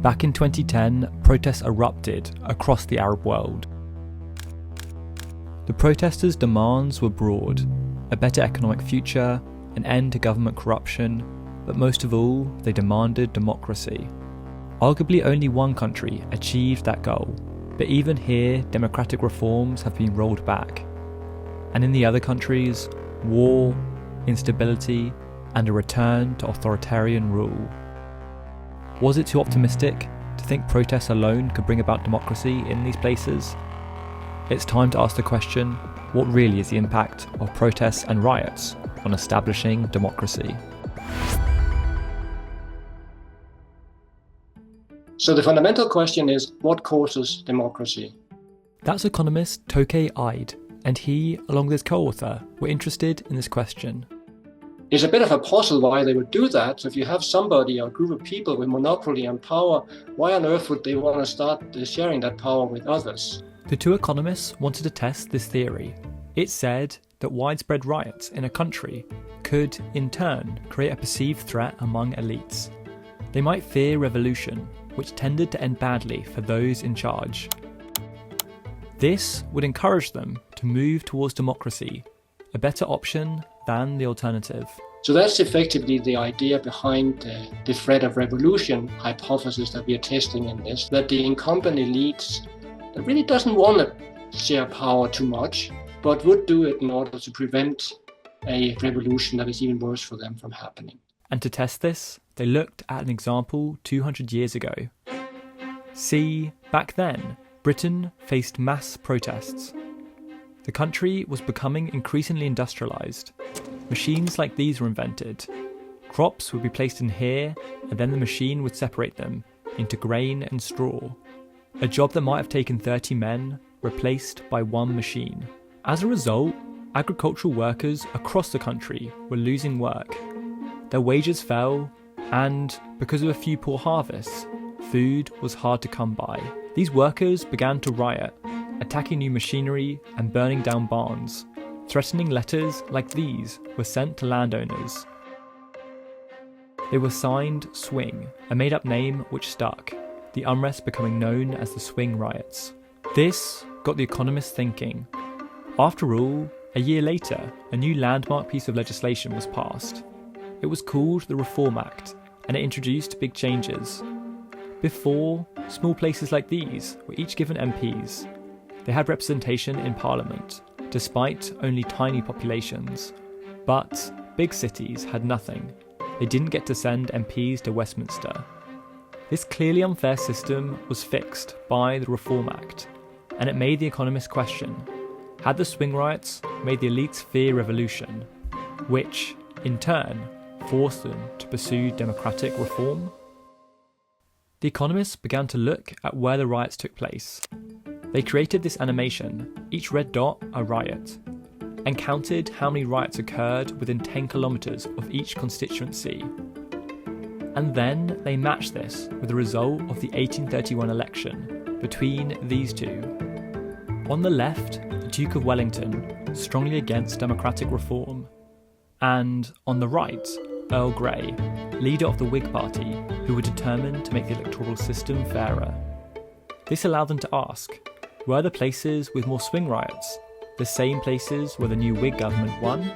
Back in 2010, protests erupted across the Arab world. The protesters' demands were broad: a better economic future, an end to government corruption, but most of all, they demanded democracy. Arguably only one country achieved that goal, but even here, democratic reforms have been rolled back. And in the other countries, war, instability, and a return to authoritarian rule. Was it too optimistic to think protests alone could bring about democracy in these places? It's time to ask the question, what really is the impact of protests and riots on establishing democracy? So the fundamental question is, what causes democracy? That's economist Toke S Aidt, and he, along with his co-author, were interested in this question. It's a bit of a puzzle why they would do that. So if you have somebody or a group of people with monopoly on power, why on earth would they want to start sharing that power with others? The two economists wanted to test this theory. It said that widespread riots in a country could, in turn, create a perceived threat among elites. They might fear revolution, which tended to end badly for those in charge. This would encourage them to move towards democracy, a better option than the alternative. So that's effectively the idea behind the threat of revolution hypothesis that we are testing in this, that the incumbent elites that really doesn't want to share power too much, but would do it in order to prevent a revolution that is even worse for them from happening. And to test this, they looked at an example 200 years ago. See, back then, Britain faced mass protests. The country was becoming increasingly industrialised. Machines like these were invented. Crops would be placed in here, and then the machine would separate them into grain and straw. A job that might have taken 30 men, replaced by one machine. As a result, agricultural workers across the country were losing work. Their wages fell, and because of a few poor harvests, food was hard to come by. These workers began to riot, attacking new machinery and burning down barns. Threatening letters like these were sent to landowners. They were signed Swing, a made-up name which stuck, the unrest becoming known as the Swing Riots. This got the Economist thinking. After all, a year later, a new landmark piece of legislation was passed. It was called the Reform Act, and it introduced big changes. Before, small places like these were each given MPs. They had representation in Parliament, despite only tiny populations. But big cities had nothing. They didn't get to send MPs to Westminster. This clearly unfair system was fixed by the Reform Act, and it made the Economist question, had the Swing Riots made the elites fear revolution, which, in turn, forced them to pursue democratic reform? The Economists began to look at where the riots took place. They created this animation, each red dot a riot, and counted how many riots occurred within 10 kilometres of each constituency. And then they matched this with the result of the 1831 election between these two. On the left, the Duke of Wellington, strongly against democratic reform, and on the right, Earl Grey, leader of the Whig Party, who were determined to make the electoral system fairer. This allowed them to ask, were the places with more swing riots the same places where the new Whig government won?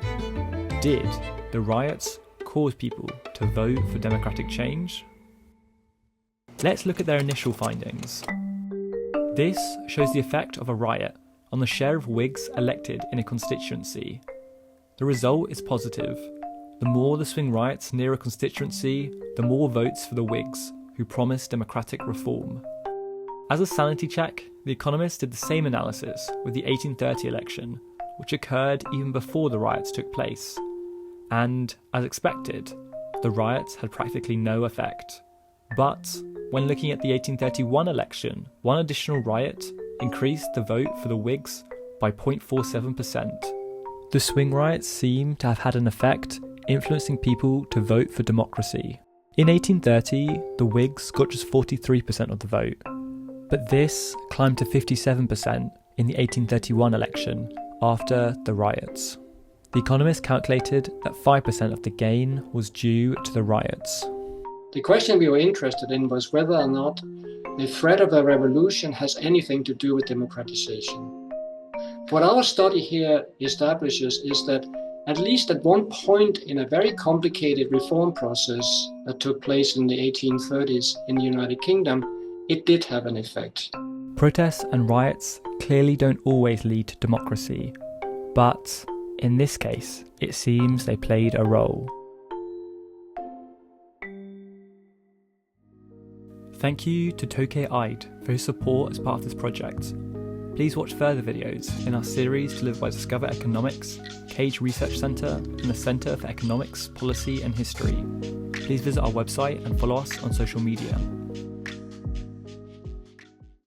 Did the riots cause people to vote for democratic change? Let's look at their initial findings. This shows the effect of a riot on the share of Whigs elected in a constituency. The result is positive. The more the swing riots near a constituency, the more votes for the Whigs, who promised democratic reform. As a sanity check, The Economist did the same analysis with the 1830 election, which occurred even before the riots took place. And, as expected, the riots had practically no effect. But, when looking at the 1831 election, one additional riot increased the vote for the Whigs by 0.47%. The swing riots seem to have had an effect, influencing people to vote for democracy. In 1830, the Whigs got just 43% of the vote, but this climbed to 57% in the 1831 election after the riots. The Economist calculated that 5% of the gain was due to the riots. The question we were interested in was whether or not the threat of a revolution has anything to do with democratization. What our study here establishes is that at least at one point in a very complicated reform process that took place in the 1830s in the United Kingdom, it did have an effect. Protests and riots clearly don't always lead to democracy, but in this case, it seems they played a role. Thank you to Toke S Aidt for his support as part of this project. Please watch further videos in our series delivered by Discover Economics, Cage Research Centre and the Centre for Economics, Policy and History. Please visit our website and follow us on social media.